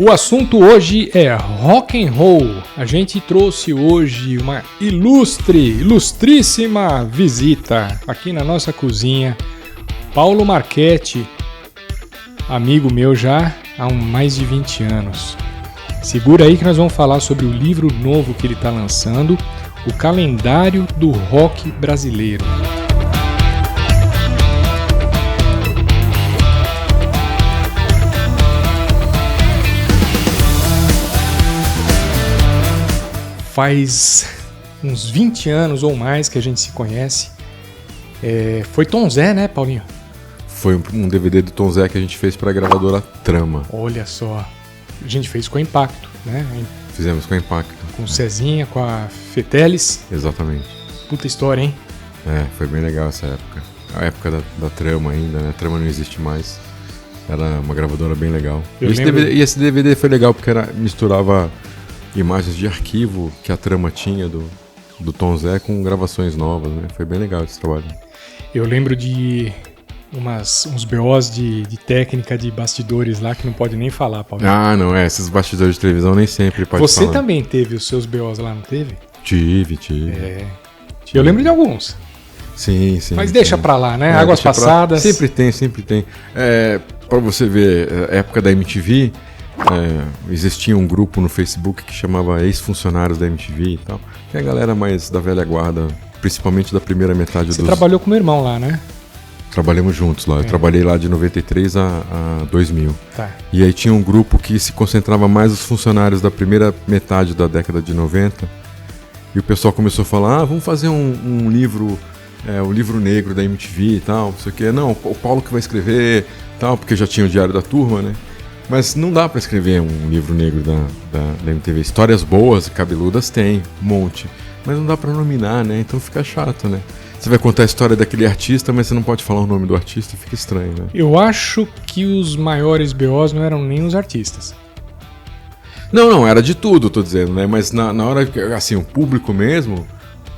O assunto hoje é rock and roll. A gente trouxe hoje uma ilustríssima visita aqui na nossa cozinha. Paulo Marchetti, amigo meu já há mais de 20 anos. Segura aí que nós vamos falar sobre o livro novo que ele está lançando, o Calendário do Rock Brasileiro. Faz uns 20 anos ou mais que a gente se conhece. Foi Tom Zé, né, Paulinho? Foi um DVD do Tom Zé que a gente fez para a gravadora Trama. Olha só, a gente fez com a Impacto, né? Fizemos com a Impacto. Com o Cezinha, com a Fetelis. Exatamente. Puta história, hein? Foi bem legal essa época. A época da Trama ainda, né? A Trama não existe mais. Era uma gravadora bem legal. E esse DVD foi legal porque misturava imagens de arquivo que a Trama tinha do Tom Zé com gravações novas, né? Foi bem legal esse trabalho. Eu lembro de uns BOs de técnica de bastidores lá que não pode nem falar, Paulo. Não, esses bastidores de televisão nem sempre pode falar. Você falar. também teve os seus BOs lá, não teve? Tive. Eu lembro de alguns. Sim. Mas deixa pra lá, né? Águas passadas. Sempre tem. Pra você ver, época da MTV, existia um grupo no Facebook que chamava Ex-Funcionários da MTV e tal. Que é a galera mais da velha guarda, principalmente da primeira metade Você trabalhou com meu irmão lá, né? Trabalhamos juntos lá. Eu trabalhei lá de 93 a 2000. Tá. E aí tinha um grupo que se concentrava mais nos funcionários da primeira metade da década de 90. E o pessoal começou a falar, vamos fazer um livro, o livro negro da MTV e tal, não sei o quê. Não, o Paulo que vai escrever tal, porque já tinha o Diário da Turma, né? Mas não dá pra escrever um livro negro da MTV. Histórias boas e cabeludas tem, um monte. Mas não dá pra nominar, né? Então fica chato, né? Você vai contar a história daquele artista, mas você não pode falar o nome do artista, fica estranho, né? Eu acho que os maiores BOs não eram nem os artistas. Não, era de tudo, tô dizendo, né? Mas na hora que, assim, o público mesmo,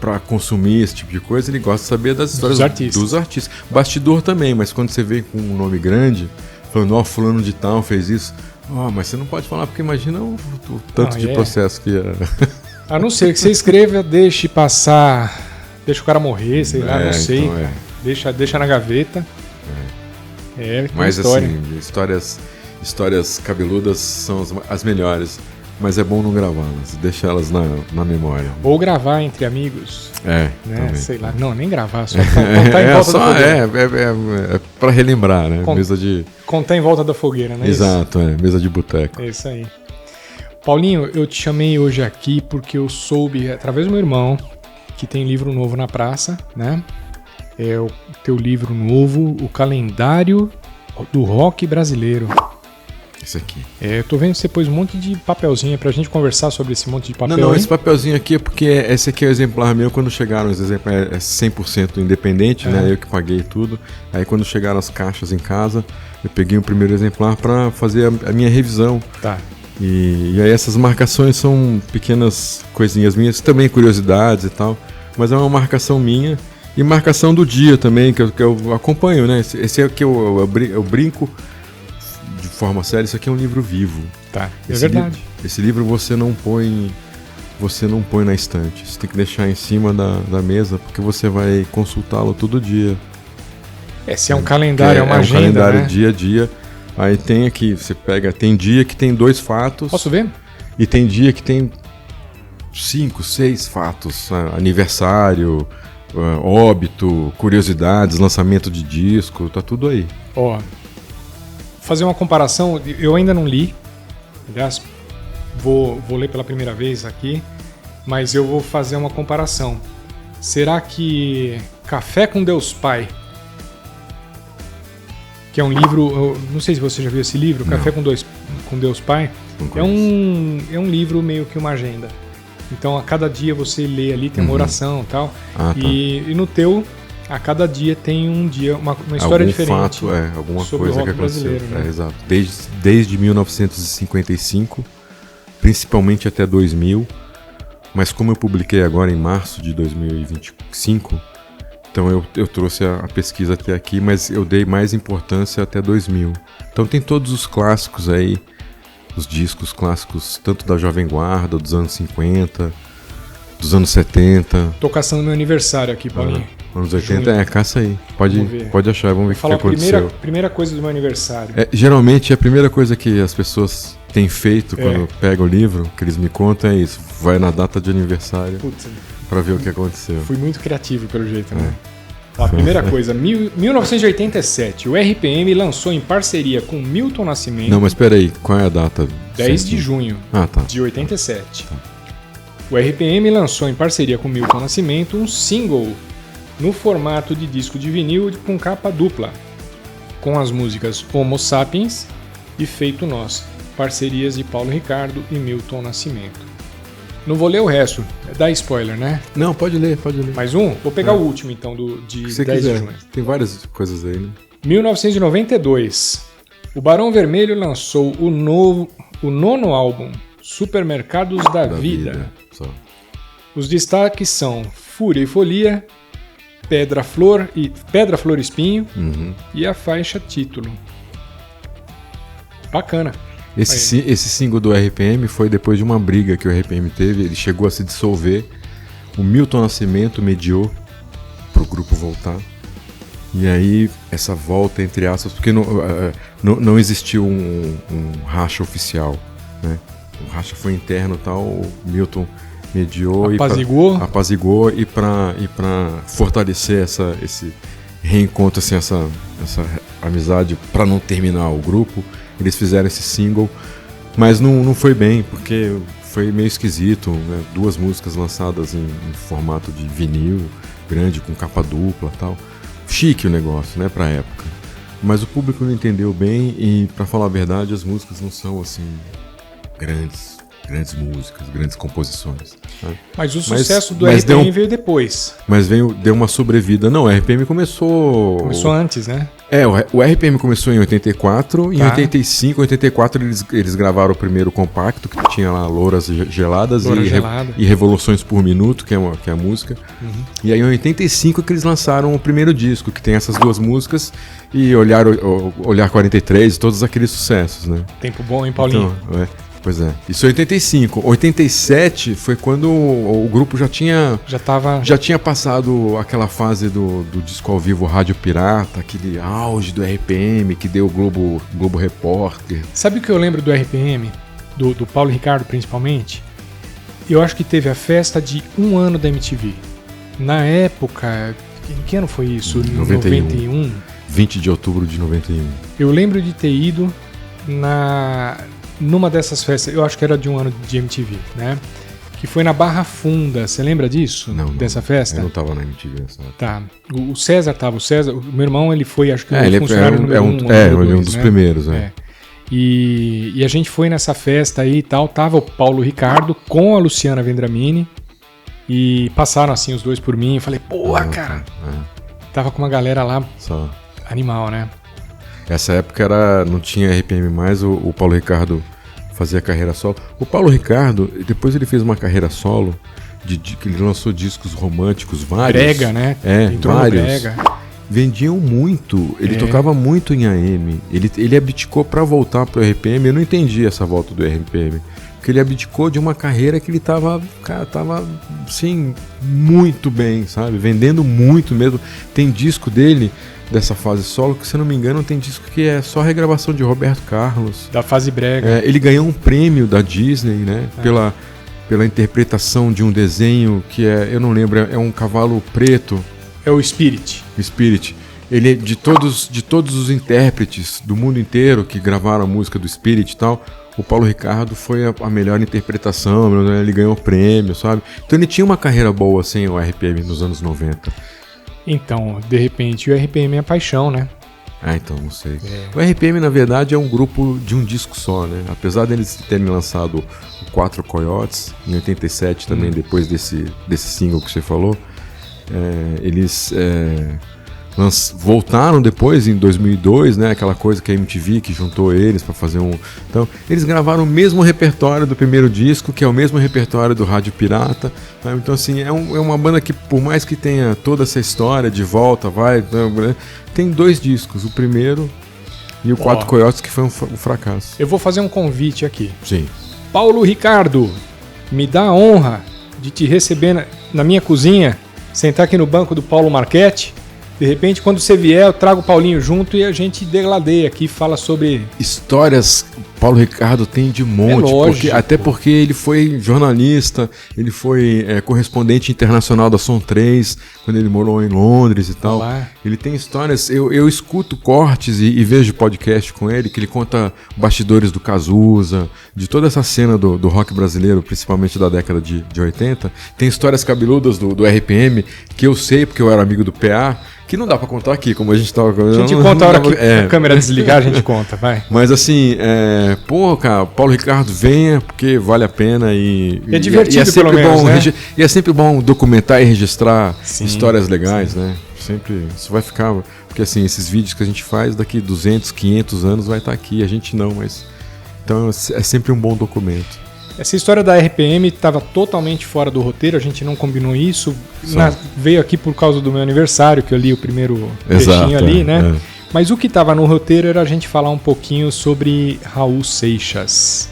pra consumir esse tipo de coisa, ele gosta de saber das histórias dos artistas. Bastidor também, mas quando você vem com um nome grande, falando, fulano de tal fez isso, mas você não pode falar, porque imagina o tanto de processo que é. A não ser que você escreva, deixe passar, deixa o cara morrer, sei lá, não sei. Então deixa na gaveta. Mas história. Assim, histórias cabeludas são as melhores, mas é bom não gravá-las, deixar elas na memória. Ou gravar entre amigos. Né? Sei lá, não, nem gravar, só contar em volta da fogueira. É pra relembrar, né? Contar em volta da fogueira, né? Exato, mesa de boteco. É isso aí. Paulinho, eu te chamei hoje aqui porque eu soube, através do meu irmão, que tem livro novo na praça, né? É o teu livro novo, o Calendário do Rock Brasileiro. Esse aqui. Eu tô vendo que você pôs um monte de papelzinho pra gente conversar sobre esse monte de papel. Não, esse papelzinho aqui é porque esse aqui é o exemplar meu. Quando chegaram os exemplares, é 100% independente, né? Eu que paguei tudo. Aí quando chegaram as caixas em casa, eu peguei o primeiro exemplar pra fazer a minha revisão. Tá. E aí essas marcações são pequenas coisinhas minhas, também curiosidades e tal, mas é uma marcação minha e marcação do dia também, que eu acompanho, né? Esse aqui eu brinco de forma séria, isso aqui é um livro vivo. Tá, verdade. Esse livro você não põe na estante, você tem que deixar em cima da mesa, porque você vai consultá-lo todo dia. Se é um calendário, é uma agenda, um calendário, né? Dia a dia. Aí tem aqui, você pega, tem dia que tem 2 fatos. Posso ver? E tem dia que tem 5, 6 fatos. Aniversário, óbito, curiosidades, lançamento de disco, tá tudo aí. Fazer uma comparação, eu ainda não li. Aliás, vou ler pela primeira vez aqui, mas eu vou fazer uma comparação. Será que Café com Deus Pai, que é um livro, não sei se você já viu esse livro, não. Café com Deus Pai, é um livro meio que uma agenda. Então a cada dia você lê ali, tem uma oração e tal, e no teu, a cada dia tem uma história diferente. Fato, alguma sobre coisa o rock que aconteceu. Brasileiro, né? Exato. Desde 1955, principalmente até 2000, mas como eu publiquei agora em março de 2025, então eu trouxe a pesquisa até aqui, mas eu dei mais importância até 2000. Então tem todos os clássicos aí os discos clássicos, tanto da Jovem Guarda, dos anos 50, dos anos 70. Tô caçando meu aniversário aqui, Paulinho. Anos 80, caça aí. Pode achar, vamos ver o que aconteceu. Primeira coisa do meu aniversário. Geralmente, a primeira coisa que as pessoas têm feito quando pegam o livro, que eles me contam, é isso. Vai na data de aniversário para ver o que aconteceu. Fui muito criativo, pelo jeito, né? A primeira coisa, 1987, o RPM lançou em parceria com Milton Nascimento... Não, mas peraí, qual é a data? 10 de junho de 87. Tá. O RPM lançou em parceria com Milton Nascimento um single no formato de disco de vinil com capa dupla, com as músicas Homo Sapiens e Feito Nós, parcerias de Paulo Ricardo e Milton Nascimento. Não vou ler o resto, dá spoiler, né? Não, pode ler. Mais um? Vou pegar o último, então, de 10 de junho. Tem várias coisas aí, né? 1992, o Barão Vermelho lançou o nono álbum, Supermercados da Vida. Os destaques são Fúria e Folia, Pedra, Flor e Espinho e a faixa título. Bacana. Esse single do RPM foi depois de uma briga que o RPM teve, ele chegou a se dissolver, o Milton Nascimento mediou pro grupo voltar, e aí essa volta, entre aspas, porque não existiu um racha oficial, né? O racha foi interno e tal, o Milton mediou apaziguou e para fortalecer esse reencontro, assim, essa amizade, para não terminar o grupo, eles fizeram esse single, mas não foi bem, porque foi meio esquisito, né? 2 músicas lançadas em formato de vinil grande, com capa dupla e tal. Chique o negócio, né, pra época. Mas o público não entendeu bem e, pra falar a verdade, as músicas não são, assim, grandes músicas, grandes composições. Né? Mas o sucesso do RPM veio depois. Mas deu uma sobrevida. Não, o RPM começou... Começou antes, né? O RPM começou em 84, em 85, 84 eles gravaram o primeiro compacto, que tinha lá Louras Geladas e Revoluções por Minuto, que é a música. E aí em 85 que eles lançaram o primeiro disco, que tem essas 2 músicas, e Olhar 43, todos aqueles sucessos, né? Tempo bom, hein, Paulinho? Então, pois é. Isso é 85. 87 foi quando o grupo já tinha passado aquela fase do disco ao vivo Rádio Pirata, aquele auge do RPM que deu o Globo Repórter. Sabe o que eu lembro do RPM? Do Paulo Ricardo, principalmente? Eu acho que teve a festa de 1 ano da MTV. Na época... Em que ano foi isso? 91? 20 de outubro de 91. Eu lembro de ter ido numa dessas festas, eu acho que era de 1 ano de MTV, né? Que foi na Barra Funda. Você lembra disso? Não. Dessa festa? Eu não tava na MTV nessa época. Tá. O César tava. O meu irmão, ele foi, acho que funcionário número 1. Ele é um dos primeiros, né? E a gente foi nessa festa aí e tal. Tava o Paulo Ricardo com a Luciana Vendramini. E passaram assim os 2 por mim. Eu falei, cara. Tava com uma galera lá. Só. Animal, né? Essa época não tinha RPM mais, o Paulo Ricardo fazia carreira solo. O Paulo Ricardo, depois ele fez uma carreira solo, que ele lançou discos românticos, vários. Brega, né? Entrou vários. Brega. Vendiam muito, ele tocava muito em AM. Ele abdicou para voltar pro RPM, eu não entendi essa volta do RPM. Porque ele abdicou de uma carreira que ele tava assim, muito bem, sabe? Vendendo muito mesmo. Tem disco dele dessa fase solo, que se eu não me engano tem disco que é só regravação de Roberto Carlos. Da fase brega. Ele ganhou um prêmio da Disney, né? Pela interpretação de um desenho que eu não lembro, é um cavalo preto. É o Spirit. Ele, de todos os intérpretes do mundo inteiro que gravaram a música do Spirit e tal, o Paulo Ricardo foi a melhor interpretação, ele ganhou o prêmio, sabe? Então ele tinha uma carreira boa sem o RPM nos anos 90. Então, de repente, o RPM é paixão, né? Então, não sei. O RPM, na verdade, é um grupo de um disco só, né? Apesar deles terem lançado o 4 Coyotes, em 87 também, depois desse single que você falou, eles voltaram depois, em 2002, né? Aquela coisa que a MTV que juntou eles para fazer um... Então, eles gravaram o mesmo repertório do primeiro disco, que é o mesmo repertório do Rádio Pirata. Tá? Então, assim, é uma banda que, por mais que tenha toda essa história de volta, tem 2 discos. O primeiro E o Quatro Coiotes, que foi um fracasso. Eu vou fazer um convite aqui. Sim. Paulo Ricardo, me dá a honra de te receber na minha cozinha, sentar aqui no banco do Paulo Marchetti. De repente, quando você vier, eu trago o Paulinho junto e a gente degladeia aqui, fala sobre... Histórias, Paulo Ricardo tem de monte. Lógico. Até porque ele foi jornalista, ele foi correspondente internacional da Som 3, quando ele morou em Londres e tal. Olá. Ele tem histórias, eu escuto cortes e vejo podcast com ele, que ele conta bastidores do Cazuza, de toda essa cena do rock brasileiro, principalmente da década de 80. Tem histórias cabeludas do RPM, que eu sei porque eu era amigo do PA, que não dá pra contar aqui, como a gente tava... A gente conta a hora que a câmera desligar, a gente conta, vai. Mas assim, cara, Paulo Ricardo, venha, porque vale a pena e é divertido, é sempre pelo menos, bom, né? E é sempre bom documentar e registrar histórias legais, né? Sempre, isso vai ficar... Porque assim, esses vídeos que a gente faz, daqui 200, 500 anos vai estar aqui, a gente não, mas... Então é sempre um bom documento. Essa história da RPM estava totalmente fora do roteiro, a gente não combinou isso. Veio aqui por causa do meu aniversário, que eu li o primeiro trechinho ali, né? Mas o que estava no roteiro era a gente falar um pouquinho sobre Raul Seixas.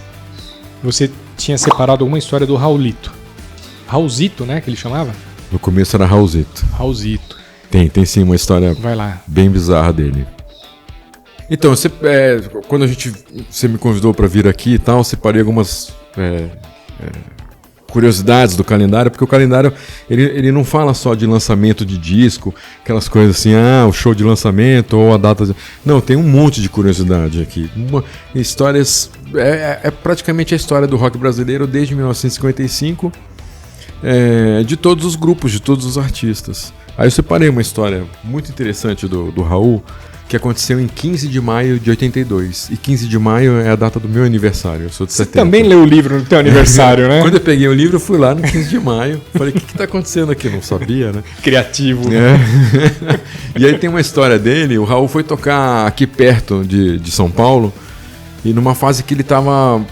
Você tinha separado alguma história do Raulito. Raulzito, né, que ele chamava? No começo era Raulzito. Raulzito. Tem sim uma história Vai lá. Bem bizarra dele. Então, quando você me convidou para vir aqui e tal, eu separei algumas curiosidades do calendário, porque o calendário ele não fala só de lançamento de disco, aquelas coisas assim, o show de lançamento ou a data... Não, tem um monte de curiosidade aqui. Histórias... É praticamente a história do rock brasileiro desde 1955, de todos os grupos, de todos os artistas. Aí eu separei uma história muito interessante do Raul, que aconteceu em 15 de maio de 82. E 15 de maio é a data do meu aniversário, eu sou de 70. Você também leu o livro no teu aniversário, né? Quando eu peguei o livro, eu fui lá no 15 de maio. Falei, o que tá acontecendo aqui? Não sabia, né? Criativo. E aí tem uma história dele, o Raul foi tocar aqui perto de São Paulo, e numa fase que ele tava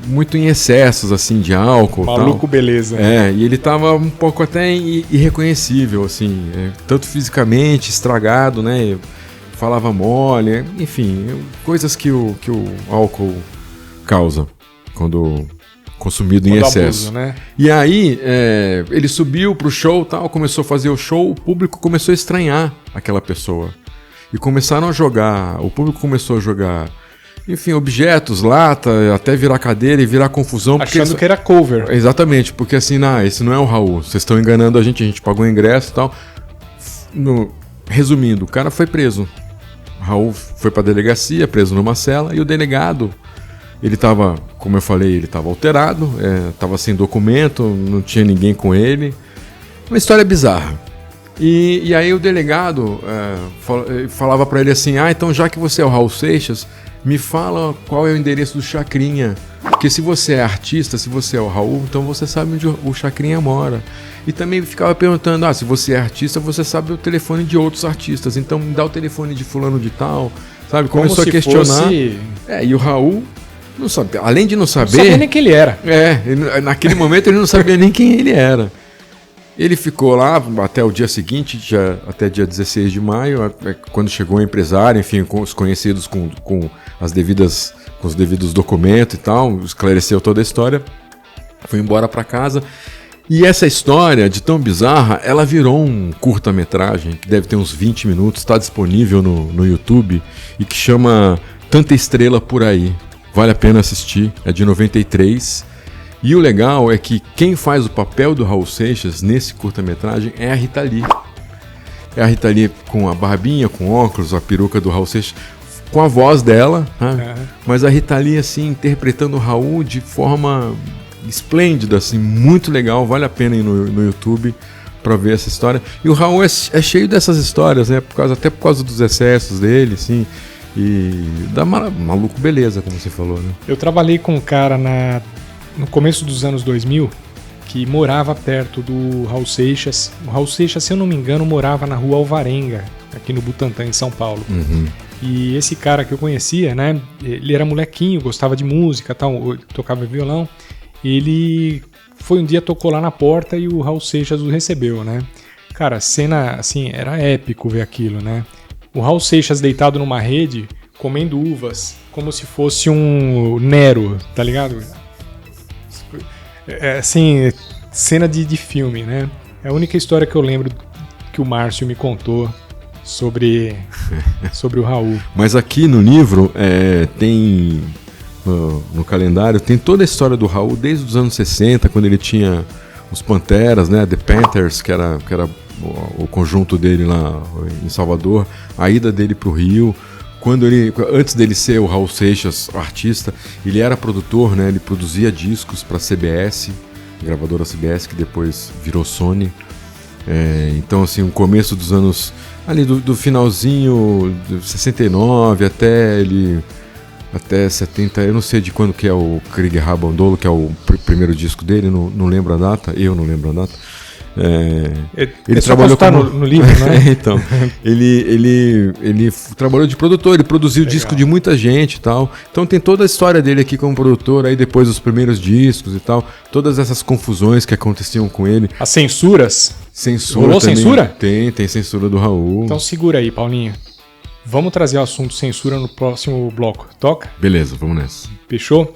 muito em excessos, assim, de álcool. Maluco, tal. Beleza. E ele tava um pouco até irreconhecível, assim, tanto fisicamente, estragado, né? Falava mole, enfim, coisas que o álcool causa quando consumido em excesso. Abuso, né? E aí ele subiu pro show, tal, começou a fazer o show, o público começou a estranhar aquela pessoa. E começaram a jogar, o público começou a jogar, enfim, objetos, lata, até virar cadeira e virar confusão. Achando que era cover. Exatamente, porque assim, esse não é o Raul, vocês estão enganando a gente pagou o ingresso e tal. Resumindo, o cara foi preso. Raul foi pra delegacia, preso numa cela, e o delegado, ele tava, como eu falei, ele tava alterado, tava sem documento, não tinha ninguém com ele. Uma história bizarra. E aí o delegado falava pra ele assim, então já que você é o Raul Seixas, me fala qual é o endereço do Chacrinha. Porque se você é artista, se você é o Raul, então você sabe onde o Chacrinha mora. E também ficava perguntando, se você é artista, você sabe o telefone de outros artistas. Então me dá o telefone de fulano de tal, sabe? Começou a questionar. E o Raul não sabia, além de não saber... Não sabia nem quem ele era. Naquele momento ele não sabia nem quem ele era. Ele ficou lá até o dia seguinte, até dia 16 de maio, quando chegou o empresário, enfim, com os conhecidos com os devidos documentos e tal, esclareceu toda a história, foi embora para casa. E essa história, de tão bizarra, ela virou um curta-metragem, que deve ter uns 20 minutos, está disponível no YouTube, e que chama Tanta Estrela Por Aí. Vale a pena assistir, é de 93. E o legal é que quem faz o papel do Raul Seixas nesse curta-metragem é a Rita Lee. É a Rita Lee com a barbinha, com óculos, a peruca do Raul Seixas, com a voz dela, né? Mas a Rita Lee, assim, interpretando o Raul de forma esplêndida, assim, muito legal, vale a pena ir no YouTube para ver essa história. E o Raul é cheio dessas histórias, né? Até por causa dos excessos dele, assim, e da maluco beleza, como você falou, né? Eu trabalhei com um cara no começo dos anos 2000 que morava perto do Raul Seixas. O Raul Seixas, se eu não me engano, morava na rua Alvarenga, aqui no Butantã, em São Paulo. Uhum. E esse cara que eu conhecia, né? Ele era molequinho, gostava de música, tal, tocava violão. Ele foi um dia, tocou lá na porta e o Raul Seixas o recebeu, né? Cara, a cena, assim, era épico ver aquilo, né? O Raul Seixas deitado numa rede, comendo uvas, como se fosse um Nero, tá ligado? Assim, cena de filme, né? É a única história que eu lembro que o Márcio me contou sobre o Raul. Mas aqui no livro tem, no calendário, tem toda a história do Raul desde os anos 60, quando ele tinha os Panteras, né? The Panthers, que era o conjunto dele lá em Salvador, a ida dele para o Rio. Antes dele ser o Raul Seixas, o artista, ele era produtor, né? Ele produzia discos para a CBS, gravadora CBS, que depois virou Sony. Então, assim, o começo dos anos, ali do finalzinho de 69 até 70, eu não sei de quando que é o Krieg Rabondolo, que é o primeiro disco dele, não lembro a data, eu não lembro a data. Ele trabalhou no livro, né? Então, ele trabalhou de produtor, ele produziu disco de muita gente e tal. Então tem toda a história dele aqui como produtor, aí depois os primeiros discos e tal, todas essas confusões que aconteciam com ele. As censuras? Rolou também. Censura? Tem censura do Raul. Então segura aí, Paulinho. Vamos trazer o assunto censura no próximo bloco. Toca? Beleza, vamos nessa. Fechou?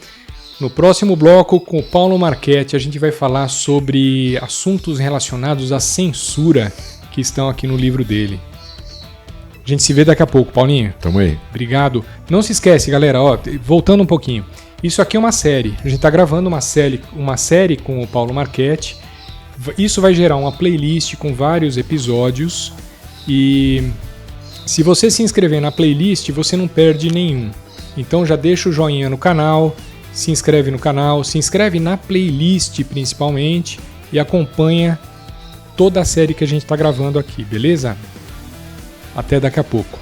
No próximo bloco, com o Paulo Marchetti, a gente vai falar sobre assuntos relacionados à censura que estão aqui no livro dele. A gente se vê daqui a pouco, Paulinho. Tamo aí. Obrigado. Não se esquece, galera, voltando um pouquinho. Isso aqui é uma série. A gente está gravando uma série com o Paulo Marchetti. Isso vai gerar uma playlist com vários episódios. E se você se inscrever na playlist, você não perde nenhum. Então já deixa o joinha no canal. Se inscreve no canal, se inscreve na playlist principalmente e acompanha toda a série que a gente está gravando aqui, beleza? Até daqui a pouco.